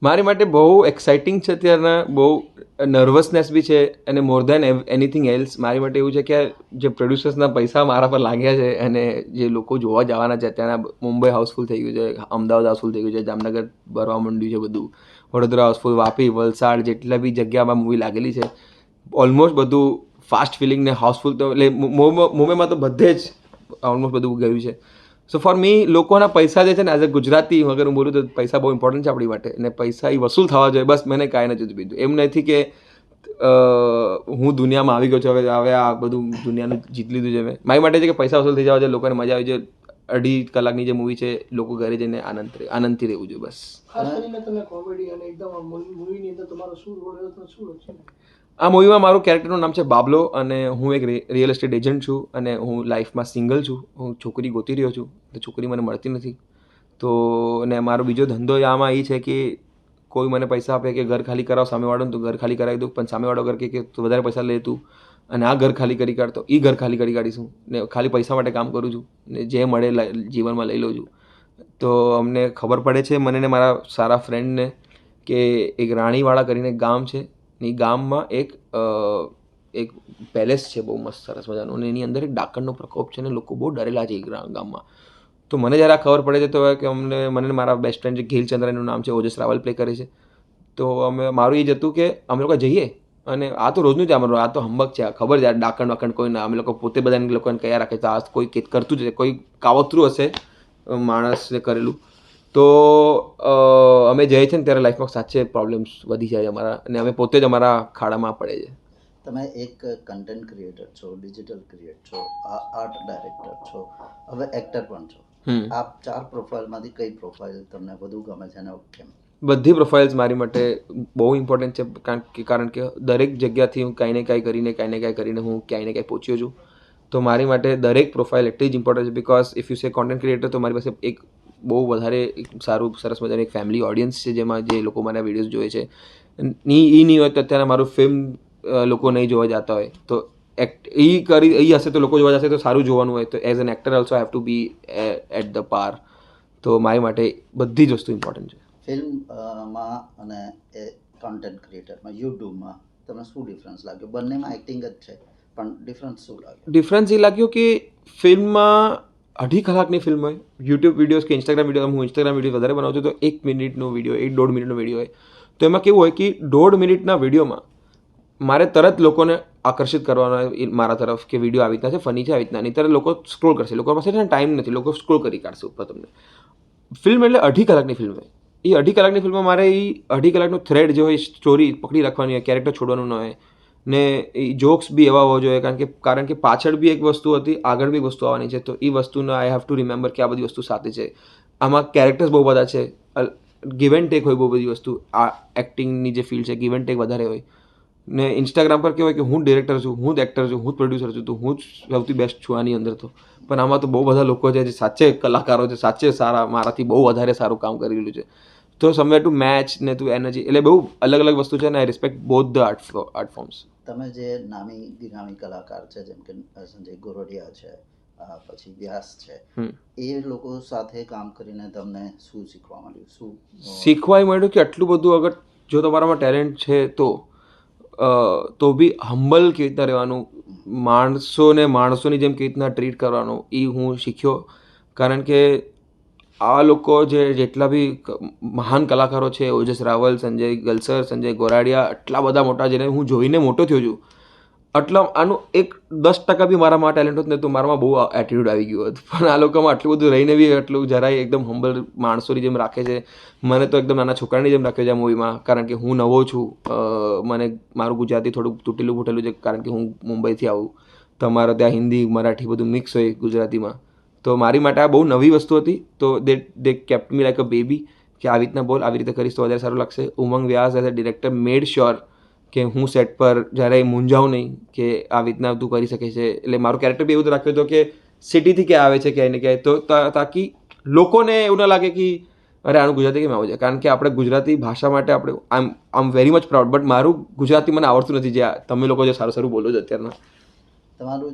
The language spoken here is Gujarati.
મારી માટે બહુ એક્સાઇટિંગ છે અત્યારના, બહુ નર્વસનેસ બી છે, અને મોર દેન એનીથિંગ એલ્સ મારી માટે એવું છે કે જે પ્રોડ્યુસર્સના પૈસા મારા પર લાગ્યા છે અને જે લોકો જોવા જવાના છે અત્યારના, મુંબઈ હાઉસફુલ થઈ ગયું છે, અમદાવાદ હાઉસફુલ થઈ ગયું છે, જામનગર ભરવા માંડ્યું છે બધું, વડોદરા હાઉસફુલ, વાપી, વલસાડ, જેટલા બી જગ્યામાં મૂવી લાગેલી છે ઓલમોસ્ટ બધું ફાસ્ટ ફિલિંગ ને હાઉસફુલ, તો એટલે મુંબઈમાં તો બધે જ ઓલમોસ્ટ બધું ગયું છે. સો ફોર મી લોકોના પૈસા જે છે ને, એઝ અ ગુજરાતી અગર હું બોલું તો પૈસા બહુ ઇમ્પોર્ટન્ટ છે આપણી માટે, અને પૈસા એ વસૂલ થવા જોઈએ, બસ મને કાંઈ નથી બીજું. એમ નથી કે હું દુનિયામાં આવી ગયો છું, હવે આ બધું દુનિયાનું જીત લીધું છે મેં. મારી માટે છે કે પૈસા વસૂલ થઈ જવા જોઈએ, લોકોને મજા આવી જોઈએ, 2.5 કલાકની જે મૂવી છે લોકો ઘરે જઈને આનંદથી રહેવું જોઈએ બસ. ખાસ કરીને તમે કોમેડી અને એકદમ મૂવીની અંદર તમારો શું રોલ રહ્યો તો શું છે? આ મૂવીમાં મારું કેરેક્ટરનું નામ છે બાબલો, અને હું એક રિયલ એસ્ટેટ એજન્ટ છું, અને હું લાઈફમાં સિંગલ છું. હું છોકરી ગોતી રહ્યો છું, તો છોકરી મને મળતી નથી. તો અને મારો બીજો ધંધો આમાં એ છે કે કોઈ મને પૈસા આપે કે ઘર ખાલી કરાવો સામેવાળો, તો ઘર ખાલી કરાવી દઉં, પણ સામેવાળો ઘર કે તું વધારે પૈસા લે તું અને આ ઘર ખાલી કરી કાઢતો, એ ઘર ખાલી કરી કાઢીશું, ને ખાલી પૈસા માટે કામ કરું છું, ને જે મળે જીવનમાં લઈ લઉં છું. તો અમને ખબર પડે છે, મને ને મારા સારા ફ્રેન્ડને, કે એક રાણીવાડા કરીને એક ગામ છે, એ ગામમાં એક પેલેસ છે બહુ મસ્ત સરસ મજાનું, અને એની અંદર એક ડાકણનો પ્રકોપ છે, અને લોકો બહુ ડરેલા છે એ ગામમાં. તો મને જ્યારે આ ખબર પડે છે તો કે મને મારા બેસ્ટ ફ્રેન્ડ છે ઘેલચંદ્ર, એનું નામ છે, ઓજસ રાવલ પ્લે કરે છે. તો મારું એ જ હતું કે અમે લોકો જઈએ, અને આ તો રોજનું જ અમારું, આ તો હંબક છે, ખબર છે ડાકણ વાકણ કોઈ ના, અમે લોકો પોતે બધાને લોકોને કયા રાખે છે, આ કોઈ કરતું જ છે, કોઈ કાવતરું હશે માણસને કરેલું. તો અમે જઈએ છીએ ને ત્યારે લાઈફમાં સાચે પ્રોબ્લેમ્સ વધી જાય અમારા, અને અમે પોતે જ અમારા ખાડામાં પડે છે. તમે એક કન્ટેન્ટ ક્રિએટર છો, ડિજિટલ ક્રિએટર છો, આર્ટ ડાયરેક્ટર છો, હવે એક્ટર પણ છો. આ 4 પ્રોફાઇલમાંથી કઈ પ્રોફાઇલ તમને વધુ ગમે છે અને કેમ? બધી પ્રોફાઇલ્સ મારી માટે બહુ ઇમ્પોર્ટન્ટ છે, કારણ કે દરેક જગ્યાથી હું કાંઈ ને કાંઈ કરીને હું ક્યાંય ને ક્યાંય પહોંચ્યો છું. તો મારી માટે દરેક પ્રોફાઇલ એટલી જ ઇમ્પોર્ટન્ટ છે, because if you say content creator, તો મારી પાસે એક બહુ વધારે સારું સરસ મજાનું એક ફેમિલી ઓડિયન્સ છે, જેમાં જે લોકો મારા વિડીયોઝ જોવે છે. નહીં હોય તો અત્યારે મારું ફિલ્મ લોકો નહીં જોવા જતા હોય, તો એ હશે તો લોકો જોવા જશે, તો સારું જોવાનું હોય, તો as an actor also have to be at the par. તો મારી માટે બધી જ વસ્તુ ઇમ્પોર્ટન્ટ છે. ફિલ્મમાં અને એ કોન્ટેન્ટ ક્રિએટરમાં, યુટ્યુબમાં તમને શું ડિફરન્સ લાગ્યો? બંનેમાં એક્ટિંગ જ છે, પણ ડિફરન્સ શું લાગ્યો? ડિફરન્સ એ લાગ્યો કે ફિલ્મમાં 2.5 કલાકની ફિલ્મ હોય, યુટ્યુબ વિડીયોઝ કે ઇન્સ્ટાગ્રામ વિડીયો, હું ઇન્સ્ટાગ્રામ વિડીયો વધારે બનાવું છું, તો 1 મિનિટનો વિડીયો, 1.5 મિનિટનો વિડીયો હોય. તો એમાં કેવું હોય કે 1.5 મિનિટના વિડીયોમાં મારે તરત લોકોને આકર્ષિત કરવાનો હોય મારા તરફ, કે વિડીયો આવી રીતના છે, ફની છે, આવી રીતના, નહીં ત્યારે લોકો સ્ક્રોલ કરશે, લોકો પાસે ટાઈમ નથી, લોકો સ્ક્રોલ કરી કાઢશે ઉપર તમને. ફિલ્મ એટલે 2.5 કલાકની ફિલ્મ હોય, એ 2.5 કલાકની ફિલ્મમાં મારે એ 2.5 કલાકનો થ્રેડ જે હોય, સ્ટોરી પકડી રાખવાની હોય, કેરેક્ટર છોડવાનું ન હોય, ને એ જોક્સ બી એવા હોવા જોઈએ, કારણ કે પાછળ બી એક વસ્તુ હતી, આગળ બી વસ્તુ આવવાની છે, તો એ વસ્તુનો આઈ હેવ ટુ રિમેમ્બર કે આ બધી વસ્તુ સાથે છે. આમાં કેરેક્ટર્સ બહુ બધા છે, ગીવ એન્ડ ટેક હોય બહુ બધી વસ્તુ, આ એક્ટિંગની જે ફિલ્ડ છે, ગીવ એન્ડ ટેક વધારે હોય. ને ઇન્સ્ટાગ્રામ પર કેવું હોય કે હું ડિરેક્ટર છું, હું જ એક્ટર છું, હું જ પ્રોડ્યુસર છું, તો હું જ સૌથી બેસ્ટ છું આની અંદર. તો પણ આમાં તો બહુ બધા લોકો છે જે સાચે કલાકારો છે, સાચે સારા, મારાથી બહુ વધારે સારું કામ કરી રહેલું છે. તો સમવેર ટુ મેચ ને ટુ એનર્જી, એટલે બહુ અલગ અલગ વસ્તુ છે, અને આઈ respect both the art forms. તમે જે નામી ગિરામી કલાકાર છે, જેમ કે સંજય ગોરડિયા છે, પછી વ્યાસ છે, એ લોકો સાથે કામ કરીને તમને શું શીખવા મળ્યું? શું શીખવા મળ્યું કે આટલું બધું, અગર જો તમારામાં ટેલેન્ટ છે તો બી હમ્બલ કેવી રીતના રહેવાનું, માણસોની જેમ કેવી રીતના ટ્રીટ કરવાનું, એ હું શીખ્યો. કારણ કે આ લોકો જેટલા બી મહાન કલાકારો છે, ઓજસ રાવલ, સંજય ગલસર, સંજય ગોરાડિયા, આટલા બધા મોટા, જેને હું જોઈને મોટો થયો છું, આનું એક 10% બી મારામાં ટેલેન્ટ હોત ને તો મારામાં બહુ એટીટ્યૂડ આવી ગયું હતું. પણ આ લોકોમાં આટલું બધું રહીને બી એટલું જરાય એકદમ હમ્બલ માણસોની જેમ રાખે છે. મને તો એકદમ નાના છોકરાની જેમ રાખ્યો છે આ મૂવીમાં, કારણ કે હું નવો છું, મને મારું ગુજરાતી થોડું તૂટેલું ફૂટેલું છે, કારણ કે હું મુંબઈથી આવું, તમારે ત્યાં હિન્દી મરાઠી બધું મિક્સ હોય ગુજરાતીમાં. તો મારી માટે આ બહુ નવી વસ્તુ હતી. તો they kept me like a baby, કે આવી રીતના બોલ, આવી રીતે કરીશ તો વધારે સારું લાગશે. Umang Vyas as a director made sure કે હું સેટ પર જ્યારે મૂંઝાવું નહીં, કે આવી રીતના તું કરી શકે છે. એટલે મારું કેરેક્ટર બી એવું રાખ્યું હતું કે સિટીથી ક્યાં આવે છે ક્યાંય ને ક્યાંય, તો તાકી લોકોને એવું ના લાગે કે અરે આનું ગુજરાતી કેમ આવું છે. કારણ કે આપણે ગુજરાતી ભાષા માટે આપણે I am very much proud, but મારું ગુજરાતી મને આવડતું નથી, જે તમે લોકો જે સારું સારું બોલો છો અત્યારના. તમારું